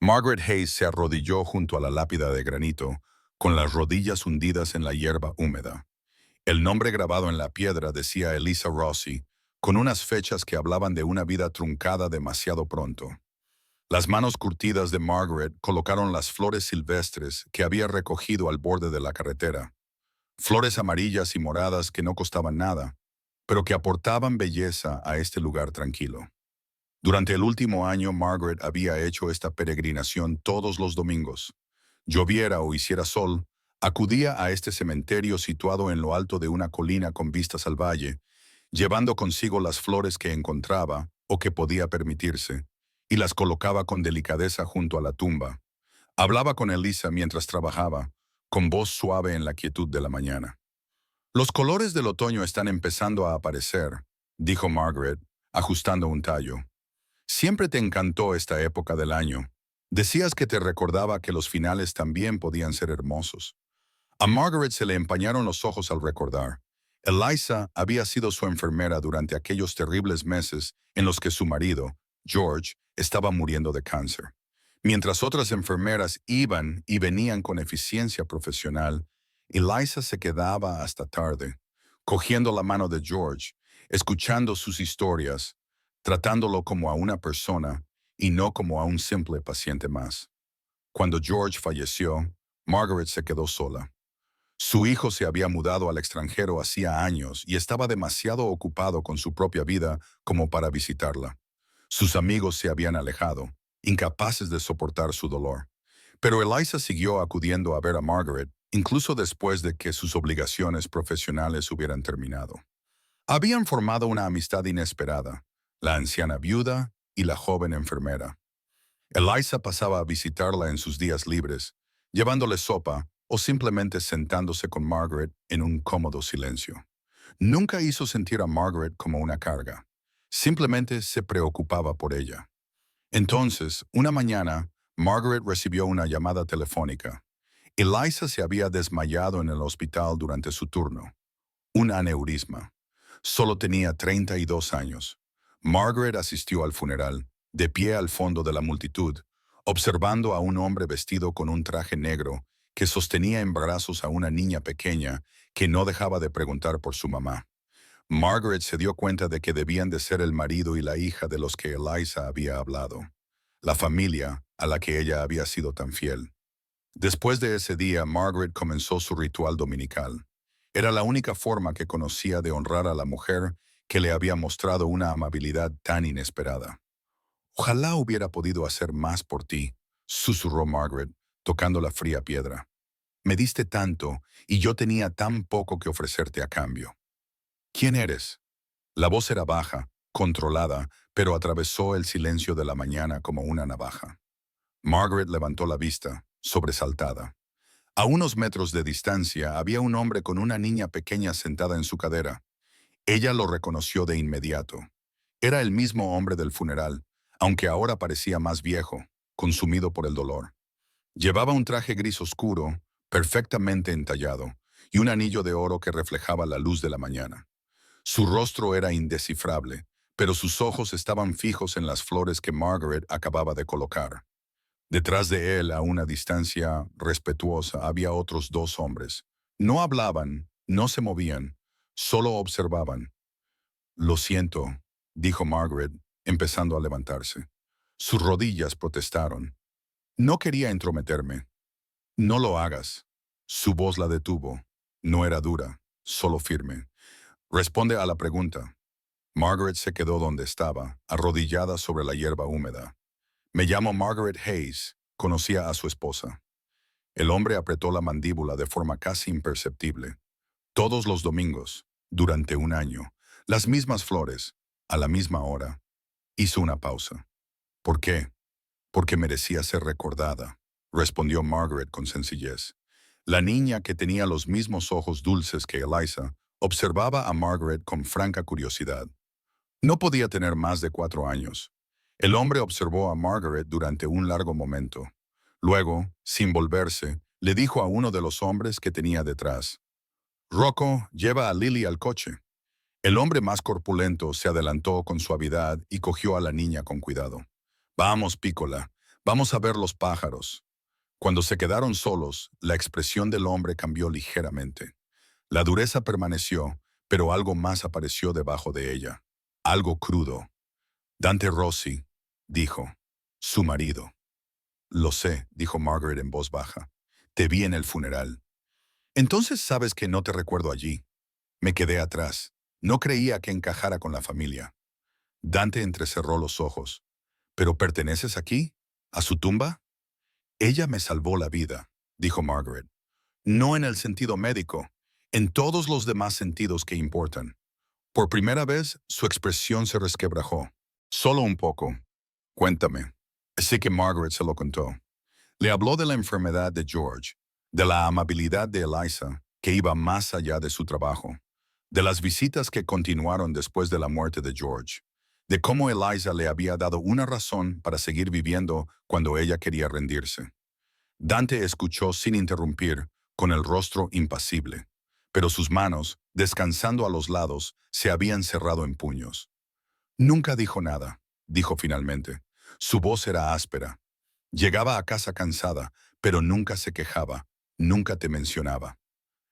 Margaret Hayes se arrodilló junto a la lápida de granito, con las rodillas hundidas en la hierba húmeda. El nombre grabado en la piedra decía Eliza Rossi, con unas fechas que hablaban de una vida truncada demasiado pronto. Las manos curtidas de Margaret colocaron las flores silvestres que había recogido al borde de la carretera. Flores amarillas y moradas que no costaban nada, pero que aportaban belleza a este lugar tranquilo. Durante el último año, Margaret había hecho esta peregrinación todos los domingos. Lloviera o hiciera sol, acudía a este cementerio situado en lo alto de una colina con vistas al valle, llevando consigo las flores que encontraba o que podía permitirse, y las colocaba con delicadeza junto a la tumba. Hablaba con Elisa mientras trabajaba, con voz suave en la quietud de la mañana. Los colores del otoño están empezando a aparecer, dijo Margaret, ajustando un tallo. Siempre te encantó esta época del año. Decías que te recordaba que los finales también podían ser hermosos. A Margaret se le empañaron los ojos al recordar. Eliza había sido su enfermera durante aquellos terribles meses en los que su marido, George, estaba muriendo de cáncer. Mientras otras enfermeras iban y venían con eficiencia profesional, Eliza se quedaba hasta tarde, cogiendo la mano de George, escuchando sus historias, tratándolo como a una persona y no como a un simple paciente más. Cuando George falleció, Margaret se quedó sola. Su hijo se había mudado al extranjero hacía años y estaba demasiado ocupado con su propia vida como para visitarla. Sus amigos se habían alejado, incapaces de soportar su dolor. Pero Eliza siguió acudiendo a ver a Margaret, incluso después de que sus obligaciones profesionales hubieran terminado. Habían formado una amistad inesperada, la anciana viuda y la joven enfermera. Eliza pasaba a visitarla en sus días libres, llevándole sopa o simplemente sentándose con Margaret en un cómodo silencio. Nunca hizo sentir a Margaret como una carga. Simplemente se preocupaba por ella. Entonces, una mañana, Margaret recibió una llamada telefónica. Eliza se había desmayado en el hospital durante su turno. Un aneurisma. Solo tenía 32 años. Margaret asistió al funeral, de pie al fondo de la multitud, observando a un hombre vestido con un traje negro que sostenía en brazos a una niña pequeña que no dejaba de preguntar por su mamá. Margaret se dio cuenta de que debían de ser el marido y la hija de los que Eliza había hablado, la familia a la que ella había sido tan fiel. Después de ese día, Margaret comenzó su ritual dominical. Era la única forma que conocía de honrar a la mujer que le había mostrado una amabilidad tan inesperada. Ojalá hubiera podido hacer más por ti, susurró Margaret, tocando la fría piedra. Me diste tanto y yo tenía tan poco que ofrecerte a cambio. ¿Quién eres? La voz era baja, controlada, pero atravesó el silencio de la mañana como una navaja. Margaret levantó la vista, sobresaltada. A unos metros de distancia había un hombre con una niña pequeña sentada en su cadera. Ella lo reconoció de inmediato. Era el mismo hombre del funeral, aunque ahora parecía más viejo, consumido por el dolor. Llevaba un traje gris oscuro, perfectamente entallado, y un anillo de oro que reflejaba la luz de la mañana. Su rostro era indescifrable, pero sus ojos estaban fijos en las flores que Margaret acababa de colocar. Detrás de él, a una distancia respetuosa, había otros dos hombres. No hablaban, no se movían, solo observaban. Lo siento, dijo Margaret, empezando a levantarse. Sus rodillas protestaron. No quería entrometerme. No lo hagas. Su voz la detuvo. No era dura, solo firme. Responde a la pregunta. Margaret se quedó donde estaba, arrodillada sobre la hierba húmeda. Me llamo Margaret Hayes. Conocía a su esposa. El hombre apretó la mandíbula de forma casi imperceptible. Todos los domingos, durante un año, las mismas flores, a la misma hora. Hizo una pausa. ¿Por qué? Porque merecía ser recordada, respondió Margaret con sencillez. La niña, que tenía los mismos ojos dulces que Eliza, observaba a Margaret con franca curiosidad. No podía tener más de 4 años. El hombre observó a Margaret durante un largo momento. Luego, sin volverse, le dijo a uno de los hombres que tenía detrás: «Rocco, lleva a Lily al coche». El hombre más corpulento se adelantó con suavidad y cogió a la niña con cuidado. «Vamos, Pícola, Vamos a ver los pájaros. Cuando se quedaron solos, la expresión del hombre cambió ligeramente. La dureza permaneció, pero algo más apareció debajo de ella. Algo crudo. Dante Rossi, dijo. Su marido. Lo sé, dijo Margaret en voz baja. Te vi en el funeral. Entonces sabes que no te recuerdo allí. Me quedé atrás. No creía que encajara con la familia. Dante entrecerró los ojos. ¿Pero perteneces aquí? ¿A su tumba? Ella me salvó la vida, dijo Margaret. No en el sentido médico, en todos los demás sentidos que importan. Por primera vez, su expresión se resquebrajó. Solo un poco. Cuéntame. Así que Margaret se lo contó. Le habló de la enfermedad de George, de la amabilidad de Eliza, que iba más allá de su trabajo, de las visitas que continuaron después de la muerte de George, de cómo Eliza le había dado una razón para seguir viviendo cuando ella quería rendirse. Dante escuchó sin interrumpir, con el rostro impasible, pero sus manos, descansando a los lados, se habían cerrado en puños. Nunca dijo nada, dijo finalmente. Su voz era áspera. Llegaba a casa cansada, pero nunca se quejaba, nunca te mencionaba.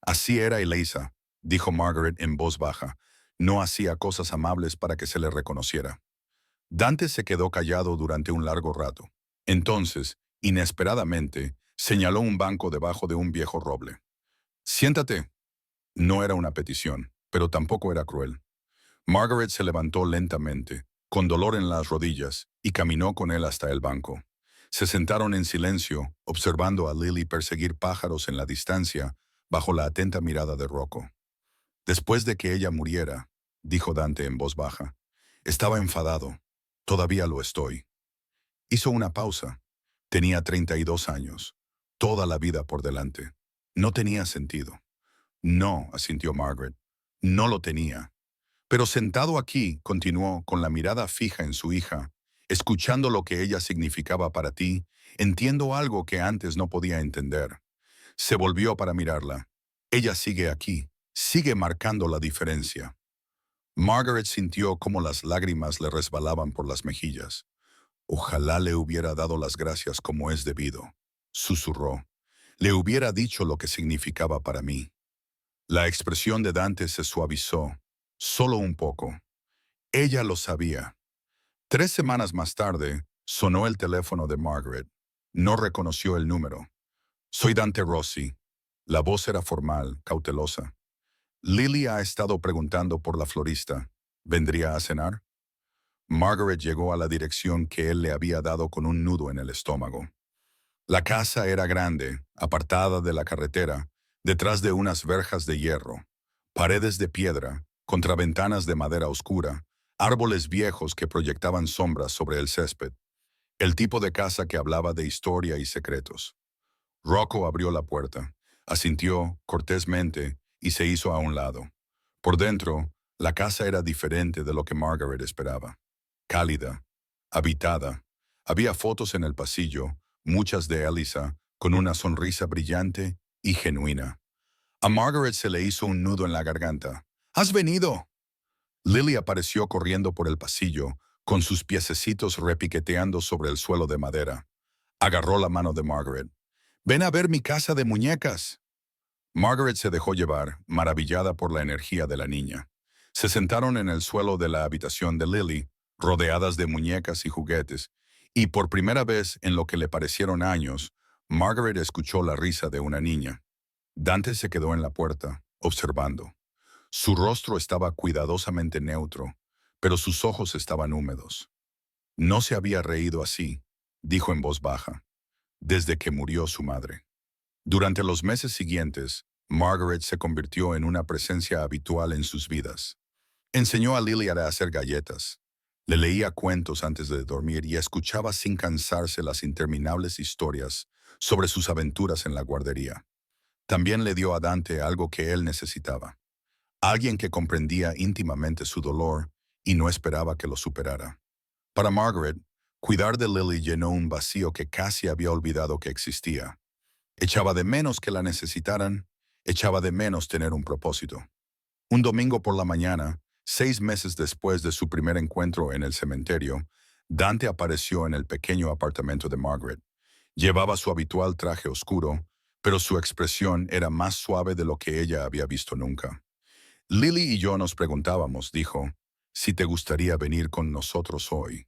Así era Eliza, dijo Margaret en voz baja. No hacía cosas amables para que se le reconociera. Dante se quedó callado durante un largo rato. Entonces, inesperadamente, señaló un banco debajo de un viejo roble. Siéntate. No era una petición, pero tampoco era cruel. Margaret se levantó lentamente, con dolor en las rodillas, y caminó con él hasta el banco. Se sentaron en silencio, observando a Lily perseguir pájaros en la distancia, bajo la atenta mirada de Rocco. Después de que ella muriera, dijo Dante en voz baja, estaba enfadado. Todavía lo estoy. Hizo una pausa. Tenía 32 años. Toda la vida por delante. No tenía sentido. No, asintió Margaret. No lo tenía. Pero sentado aquí, continuó, con la mirada fija en su hija, escuchando lo que ella significaba para ti, entiendo algo que antes no podía entender. Se volvió para mirarla. Ella sigue aquí, sigue marcando la diferencia. Margaret sintió cómo las lágrimas le resbalaban por las mejillas. Ojalá le hubiera dado las gracias como es debido, susurró. Le hubiera dicho lo que significaba para mí. La expresión de Dante se suavizó, solo un poco. Ella lo sabía. 3 semanas más tarde, sonó el teléfono de Margaret. No reconoció el número. Soy Dante Rossi. La voz era formal, cautelosa. Lily ha estado preguntando por la florista. ¿Vendría a cenar? Margaret llegó a la dirección que él le había dado con un nudo en el estómago. La casa era grande, apartada de la carretera, detrás de unas verjas de hierro, paredes de piedra, contraventanas de madera oscura, árboles viejos que proyectaban sombras sobre el césped. El tipo de casa que hablaba de historia y secretos. Rocco abrió la puerta, asintió cortésmente y se hizo a un lado. Por dentro, la casa era diferente de lo que Margaret esperaba. Cálida, habitada. Había fotos en el pasillo, muchas de Eliza, con una sonrisa brillante y genuina. A Margaret se le hizo un nudo en la garganta. ¿Has venido? Lily apareció corriendo por el pasillo, con sus piececitos repiqueteando sobre el suelo de madera. Agarró la mano de Margaret. «Ven a ver mi casa de muñecas». Margaret se dejó llevar, maravillada por la energía de la niña. Se sentaron en el suelo de la habitación de Lily, rodeadas de muñecas y juguetes, y por primera vez en lo que le parecieron años, Margaret escuchó la risa de una niña. Dante se quedó en la puerta, observando. Su rostro estaba cuidadosamente neutro, pero sus ojos estaban húmedos. No se había reído así, dijo en voz baja, desde que murió su madre. Durante los meses siguientes, Margaret se convirtió en una presencia habitual en sus vidas. Enseñó a Lily a hacer galletas. Le leía cuentos antes de dormir y escuchaba sin cansarse las interminables historias sobre sus aventuras en la guardería. También le dio a Dante algo que él necesitaba. Alguien que comprendía íntimamente su dolor y no esperaba que lo superara. Para Margaret, cuidar de Lily llenó un vacío que casi había olvidado que existía. Echaba de menos que la necesitaran, echaba de menos tener un propósito. Un domingo por la mañana, 6 meses después de su primer encuentro en el cementerio, Dante apareció en el pequeño apartamento de Margaret. Llevaba su habitual traje oscuro, pero su expresión era más suave de lo que ella había visto nunca. Lily y yo nos preguntábamos, dijo, si te gustaría venir con nosotros hoy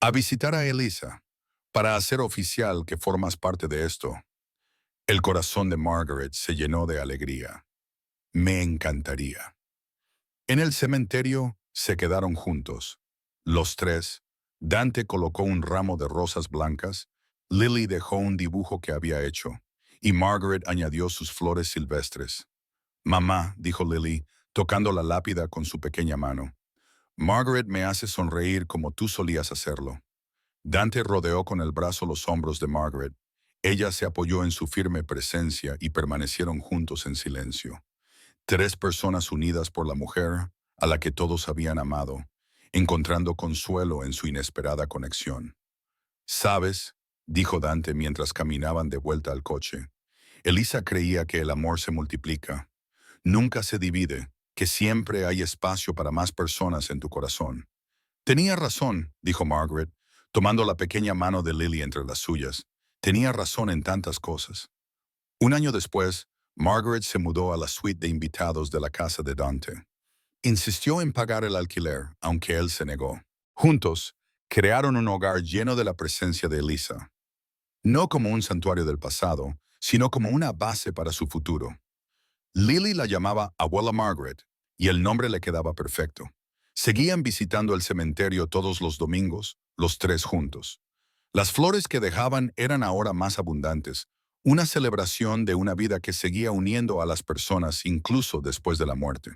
a visitar a Elisa, para hacer oficial que formas parte de esto. El corazón de Margaret se llenó de alegría. Me encantaría. En el cementerio se quedaron juntos. Los tres. Dante colocó un ramo de rosas blancas, Lily dejó un dibujo que había hecho, y Margaret añadió sus flores silvestres. Mamá, dijo Lily, tocando la lápida con su pequeña mano. Margaret me hace sonreír como tú solías hacerlo. Dante rodeó con el brazo los hombros de Margaret. Ella se apoyó en su firme presencia y permanecieron juntos en silencio. Tres personas unidas por la mujer, a la que todos habían amado, encontrando consuelo en su inesperada conexión. «¿Sabes?», dijo Dante mientras caminaban de vuelta al coche. Elisa creía que el amor se multiplica. Nunca se divide, que siempre hay espacio para más personas en tu corazón. Tenía razón, dijo Margaret, tomando la pequeña mano de Lily entre las suyas. Tenía razón en tantas cosas. Un año después, Margaret se mudó a la suite de invitados de la casa de Dante. Insistió en pagar el alquiler, aunque él se negó. Juntos, crearon un hogar lleno de la presencia de Elisa. No como un santuario del pasado, sino como una base para su futuro. Lily la llamaba Abuela Margaret, y el nombre le quedaba perfecto. Seguían visitando el cementerio todos los domingos, los tres juntos. Las flores que dejaban eran ahora más abundantes, una celebración de una vida que seguía uniendo a las personas incluso después de la muerte.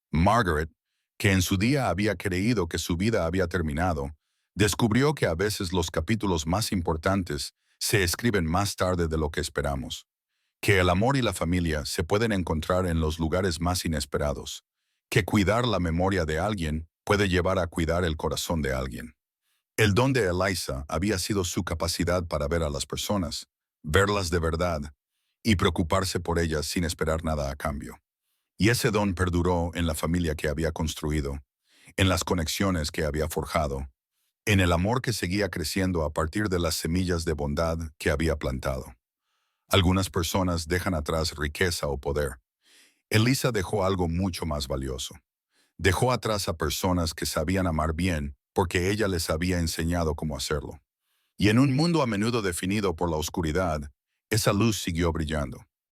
Margaret, que en su día había creído que su vida había terminado, descubrió que a veces los capítulos más importantes se escriben más tarde de lo que esperamos, que el amor y la familia se pueden encontrar en los lugares más inesperados, que cuidar la memoria de alguien puede llevar a cuidar el corazón de alguien. El don de Elisa había sido su capacidad para ver a las personas, verlas de verdad, y preocuparse por ellas sin esperar nada a cambio. Y ese don perduró en la familia que había construido, en las conexiones que había forjado, en el amor que seguía creciendo a partir de las semillas de bondad que había plantado. Algunas personas dejan atrás riqueza o poder. Elisa dejó algo mucho más valioso. Dejó atrás a personas que sabían amar bien porque ella les había enseñado cómo hacerlo. Y en un mundo a menudo definido por la oscuridad, esa luz siguió brillando.